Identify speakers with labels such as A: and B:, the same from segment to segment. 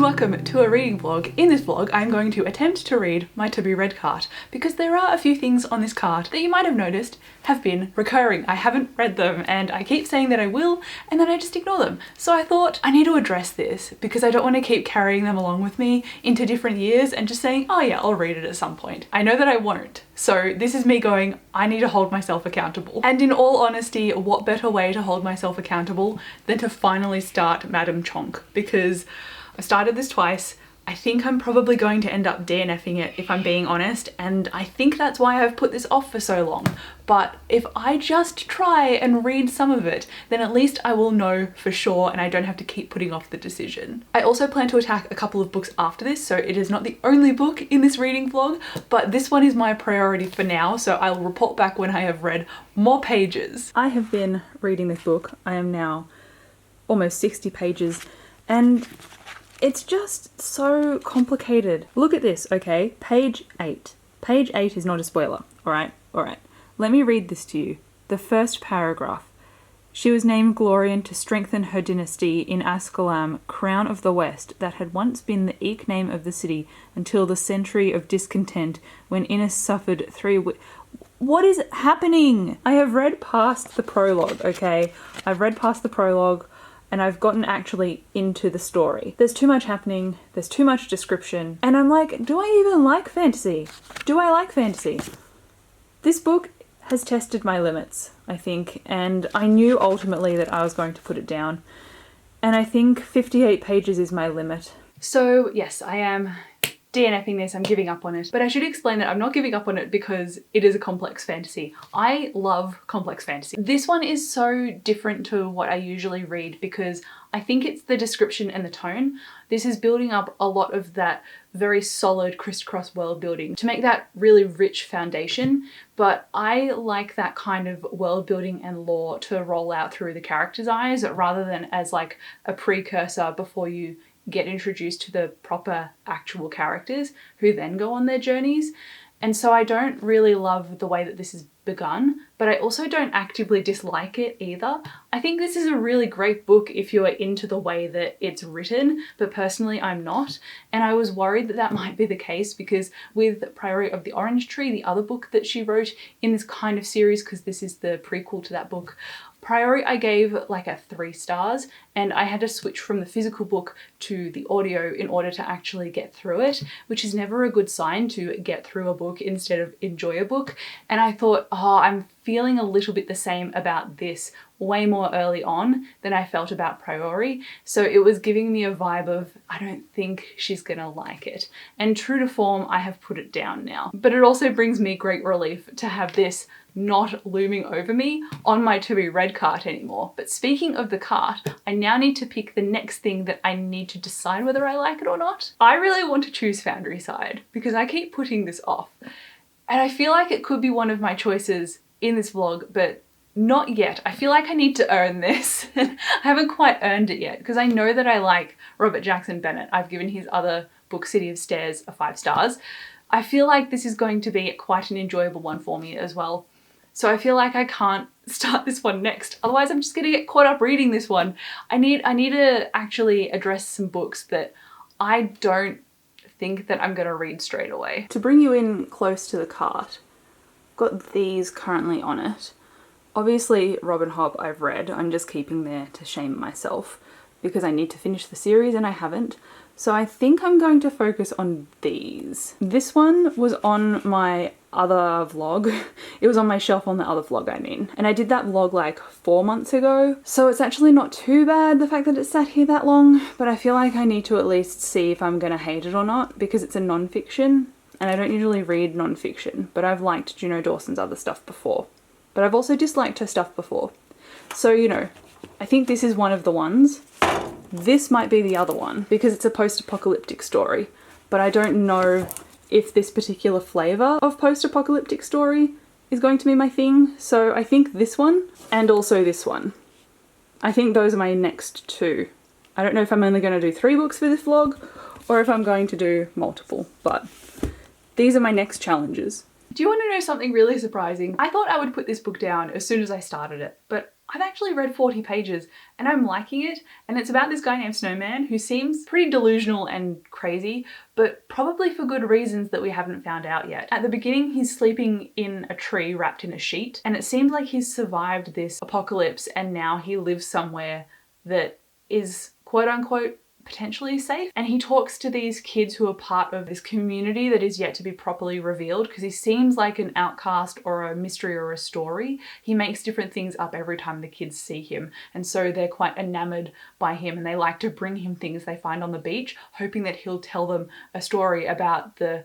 A: welcome to a reading vlog. In this vlog, I'm going to attempt to read my to be read cart because there are a few things on this cart that you might have noticed have been recurring. I haven't read them and I keep saying that I will and then I just ignore them. So I thought I need to address this because I don't want to keep carrying them along with me into different years and just saying, oh yeah, I'll read it at some point. I know that I won't. So this is me going, I need to hold myself accountable. And in all honesty, what better way to hold myself accountable than to finally start Madame Chonk? Because I started this twice. I think I'm probably going to end up DNFing it if I'm being honest, and I think that's why I've put this off for so long. But if I just try and read some of it, then at least I will know for sure and I don't have to keep putting off the decision. I also plan to attack a couple of books after this, so it is not the only book in this reading vlog, but this one is my priority for now, so I'll report back when I have read more pages. I have been reading this book. I am now almost 60 pages and it's just so complicated. Look at this, okay? Page 8. Page 8 is not a spoiler, alright? Alright. Let me read this to you. The first paragraph. She was named Glorian to strengthen her dynasty in Ascalon, crown of the West, that had once been the eke name of the city until the century of discontent when Innis suffered What is happening? I have read past the prologue, okay? I've read past the prologue and I've gotten actually into the story. There's too much happening, there's too much description, and I'm like, do I even like fantasy? Do I like fantasy? This book has tested my limits, I think, and I knew ultimately that I was going to put it down. And I think 58 pages is my limit. So yes, I am DNFing this, I'm giving up on it. But I should explain that I'm not giving up on it because it is a complex fantasy. I love complex fantasy. This one is so different to what I usually read because I think it's the description and the tone. This is building up a lot of that very solid crisscross world building to make that really rich foundation. But I like that kind of world building and lore to roll out through the character's eyes rather than as like a precursor before you get introduced to the proper actual characters who then go on their journeys. And so I don't really love the way that this is begun, but I also don't actively dislike it either. I think this is a really great book if you are into the way that it's written, but personally I'm not. And I was worried that that might be the case because with Priory of the Orange Tree, the other book that she wrote in this kind of series, because this is the prequel to that book, Priory I gave like a 3 stars and I had to switch from the physical book to the audio in order to actually get through it, which is never a good sign to get through a book instead of enjoy a book. And I thought, oh, I'm feeling a little bit the same about this way more early on than I felt about Priory. So it was giving me a vibe of, I don't think she's gonna like it. And true to form, I have put it down now. But it also brings me great relief to have this not looming over me on my to be read cart anymore. But speaking of the cart, I now need to pick the next thing that I need to decide whether I like it or not. I really want to choose Foundry Side because I keep putting this off. And I feel like it could be one of my choices in this vlog, but not yet. I feel like I need to earn this. I haven't quite earned it yet because I know that I like Robert Jackson Bennett. I've given his other book, City of Stairs, a 5 stars. I feel like this is going to be quite an enjoyable one for me as well. So I feel like I can't start this one next. Otherwise I'm just gonna get caught up reading this one. I need to actually address some books that I don't think that I'm gonna read straight away. To bring you in close to the cart, I've got these currently on it. Obviously Robin Hobb I've read, I'm just keeping there to shame myself because I need to finish the series and I haven't. So I think I'm going to focus on these. This one was on my other vlog. It was on my shelf on the other vlog, I mean. And I did that vlog like 4 months ago. So it's actually not too bad, the fact that it's sat here that long, but I feel like I need to at least see if I'm gonna hate it or not because it's a non-fiction and I don't usually read non-fiction, but I've liked Juno Dawson's other stuff before. But I've also disliked her stuff before. So, you know, I think this is one of the ones. This might be the other one because it's a post-apocalyptic story, but I don't know if this particular flavour of post-apocalyptic story is going to be my thing. So I think this one and also this one. I think those are my next 2. I don't know if I'm only going to do 3 books for this vlog or if I'm going to do multiple, but these are my next challenges. Do you want to know something really surprising? I thought I would put this book down as soon as I started it, but I've actually read 40 pages and I'm liking it, and it's about this guy named Snowman who seems pretty delusional and crazy, but probably for good reasons that we haven't found out yet. At the beginning, he's sleeping in a tree wrapped in a sheet, and it seems like he's survived this apocalypse and now he lives somewhere that is quote unquote potentially safe. And he talks to these kids who are part of this community that is yet to be properly revealed, because he seems like an outcast or a mystery or a story. He makes different things up every time the kids see him, and so they're quite enamored by him and they like to bring him things they find on the beach, hoping that he'll tell them a story about the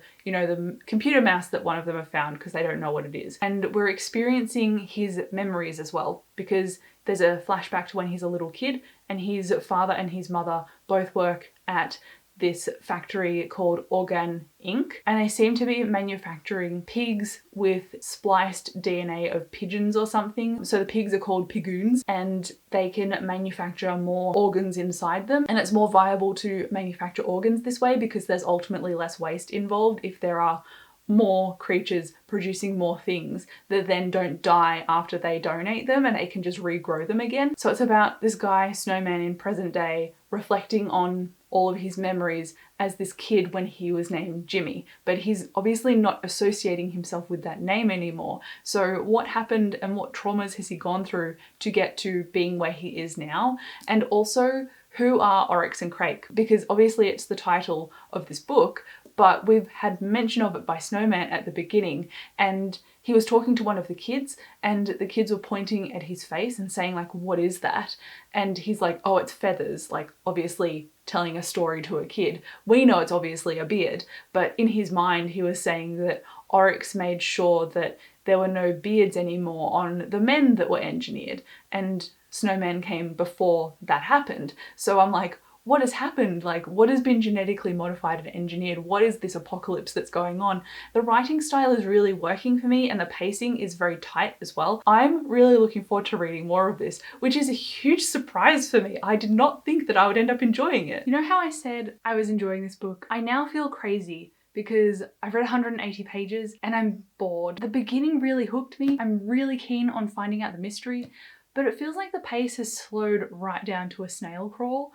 A: computer mouse that one of them have found, because they don't know what it is. And we're experiencing his memories as well, because there's a flashback to when he's a little kid and his father and his mother both work at this factory called Organ Inc. And they seem to be manufacturing pigs with spliced DNA of pigeons or something. So the pigs are called pigoons and they can manufacture more organs inside them. And it's more viable to manufacture organs this way because there's ultimately less waste involved if there are more creatures producing more things that then don't die after they donate them, and they can just regrow them again. So it's about this guy, Snowman, in present day, reflecting on all of his memories as this kid when he was named Jimmy, but he's obviously not associating himself with that name anymore. So what happened and what traumas has he gone through to get to being where he is now? And also, who are Oryx and Crake? Because obviously it's the title of this book, but we've had mention of it by Snowman at the beginning, and he was talking to one of the kids and the kids were pointing at his face and saying like, what is that? And he's like, oh, it's feathers, like obviously telling a story to a kid. We know it's obviously a beard, but in his mind he was saying that Oryx made sure that there were no beards anymore on the men that were engineered, and Snowman came before that happened. So I'm like, what has happened? Like, what has been genetically modified and engineered? What is this apocalypse that's going on? The writing style is really working for me and the pacing is very tight as well. I'm really looking forward to reading more of this, which is a huge surprise for me. I did not think that I would end up enjoying it. You know how I said I was enjoying this book? I now feel crazy because I've read 180 pages and I'm bored. The beginning really hooked me. I'm really keen on finding out the mystery, but it feels like the pace has slowed right down to a snail crawl.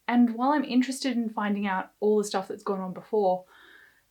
A: And while I'm interested in finding out all the stuff that's gone on before,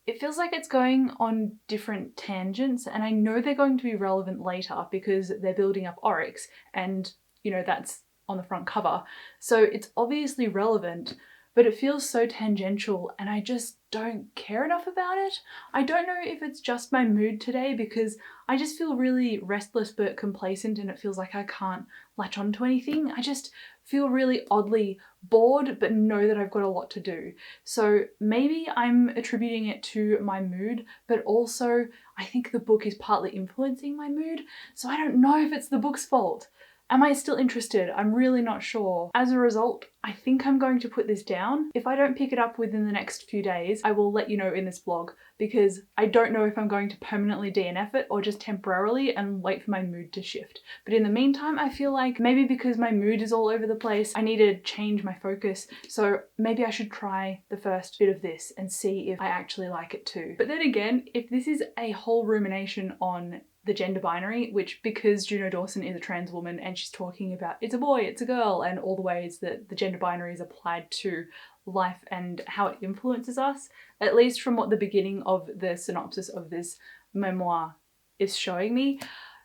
A: it feels like it's going on different tangents, and I know they're going to be relevant later because they're building up Oryx and, that's on the front cover. So it's obviously relevant, but it feels so tangential and I just don't care enough about it. I don't know if it's just my mood today because I just feel really restless but complacent and it feels like I can't latch onto anything. I just feel really oddly bored but know that I've got a lot to do. So maybe I'm attributing it to my mood, but also I think the book is partly influencing my mood. So I don't know if it's the book's fault. Am I still interested? I'm really not sure. As a result, I think I'm going to put this down. If I don't pick it up within the next few days, I will let you know in this vlog because I don't know if I'm going to permanently DNF it or just temporarily and wait for my mood to shift. But in the meantime, I feel like maybe because my mood is all over the place, I need to change my focus. So maybe I should try the first bit of this and see if I actually like it too. But then again, if this is a whole rumination on the gender binary, which because Juno Dawson is a trans woman and she's talking about it's a boy, it's a girl, and all the ways that the gender binary is applied to life and how it influences us, at least from what the beginning of the synopsis of this memoir is showing me,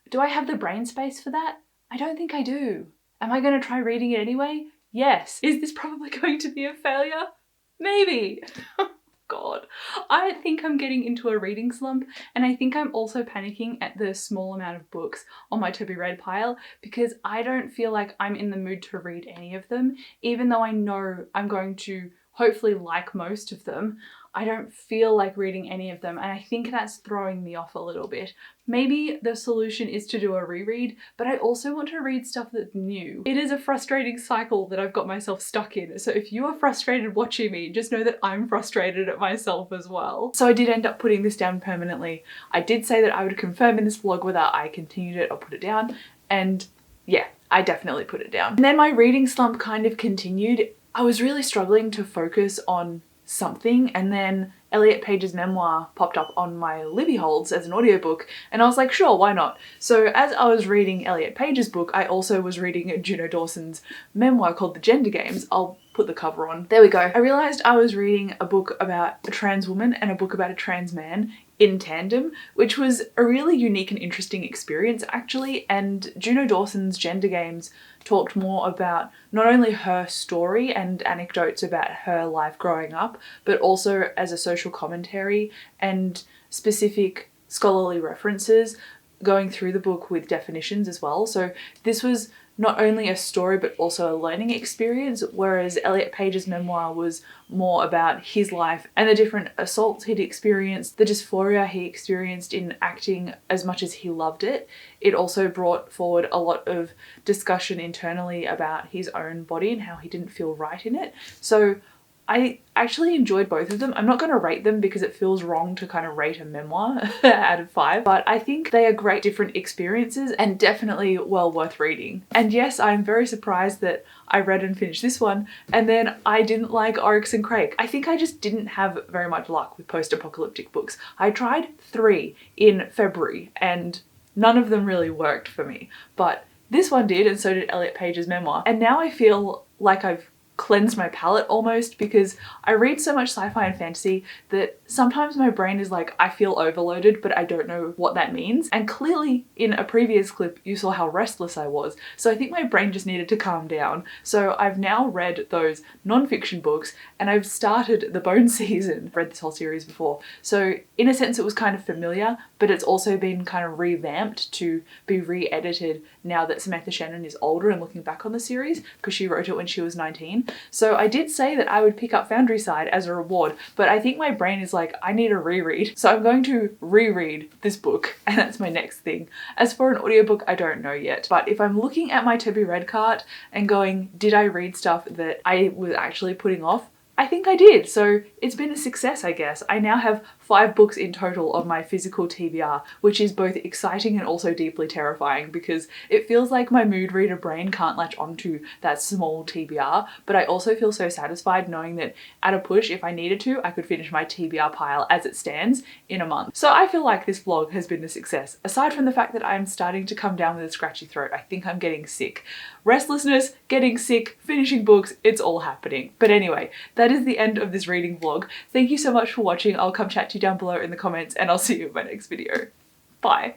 A: do I have the brain space for that? I don't think I do. Am I going to try reading it anyway? Yes. Is this probably going to be a failure? Maybe. God, I think I'm getting into a reading slump, and I think I'm also panicking at the small amount of books on my to be read pile because I don't feel like I'm in the mood to read any of them, even though I know I'm going to hopefully like most of them. I don't feel like reading any of them, and I think that's throwing me off a little bit. Maybe the solution is to do a reread, but I also want to read stuff that's new. It is a frustrating cycle that I've got myself stuck in, so if you are frustrated watching me, just know that I'm frustrated at myself as well. So I did end up putting this down permanently. I did say that I would confirm in this vlog whether I continued it or put it down, and yeah, I definitely put it down. And then my reading slump kind of continued. I was really struggling to focus on something, and then Elliot Page's memoir popped up on my Libby holds as an audiobook, and I was like, sure, why not? So as I was reading Elliot Page's book, I also was reading Juno Dawson's memoir called The Gender Games. I'll put the cover on. There we go. I realized I was reading a book about a trans woman and a book about a trans man in tandem, which was a really unique and interesting experience actually. And Juno Dawson's Gender Games talked more about not only her story and anecdotes about her life growing up, but also as a social commentary and specific scholarly references going through the book with definitions as well. So this was not only a story but also a learning experience, whereas Elliot Page's memoir was more about his life and the different assaults he'd experienced, the dysphoria he experienced in acting as much as he loved it. It also brought forward a lot of discussion internally about his own body and how he didn't feel right in it. So I actually enjoyed both of them. I'm not going to rate them because it feels wrong to kind of rate a memoir out of 5, but I think they are great different experiences and definitely well worth reading. And yes, I'm very surprised that I read and finished this one and then I didn't like Oryx and Crake. I think I just didn't have very much luck with post-apocalyptic books. I tried 3 in February and none of them really worked for me, but this one did, and so did Elliot Page's memoir. And now I feel like I've cleansed my palate almost, because I read so much sci-fi and fantasy that sometimes my brain is like, I feel overloaded, but I don't know what that means. And clearly in a previous clip you saw how restless I was, so I think my brain just needed to calm down. So I've now read those non-fiction books and I've started the Bone season. I've read this whole series before, so in a sense it was kind of familiar, but it's also been kind of revamped to be re-edited now that Samantha Shannon is older and looking back on the series, because she wrote it when she was 19. So I did say that I would pick up Foundry Side as a reward, but I think my brain is like, I need a reread. So I'm going to reread this book, and that's my next thing. As for an audiobook, I don't know yet, but if I'm looking at my To Be Read cart and going, did I read stuff that I was actually putting off? I think I did, so it's been a success, I guess. I now have 5 books in total of my physical TBR, which is both exciting and also deeply terrifying, because it feels like my mood reader brain can't latch onto that small TBR, but I also feel so satisfied knowing that at a push, if I needed to, I could finish my TBR pile as it stands in a month. So I feel like this vlog has been a success. Aside from the fact that I'm starting to come down with a scratchy throat, I think I'm getting sick. Restlessness, getting sick, finishing books, it's all happening. But anyway, that is the end of this reading vlog. Thank you so much for watching. I'll come chat to you down below in the comments and I'll see you in my next video. Bye.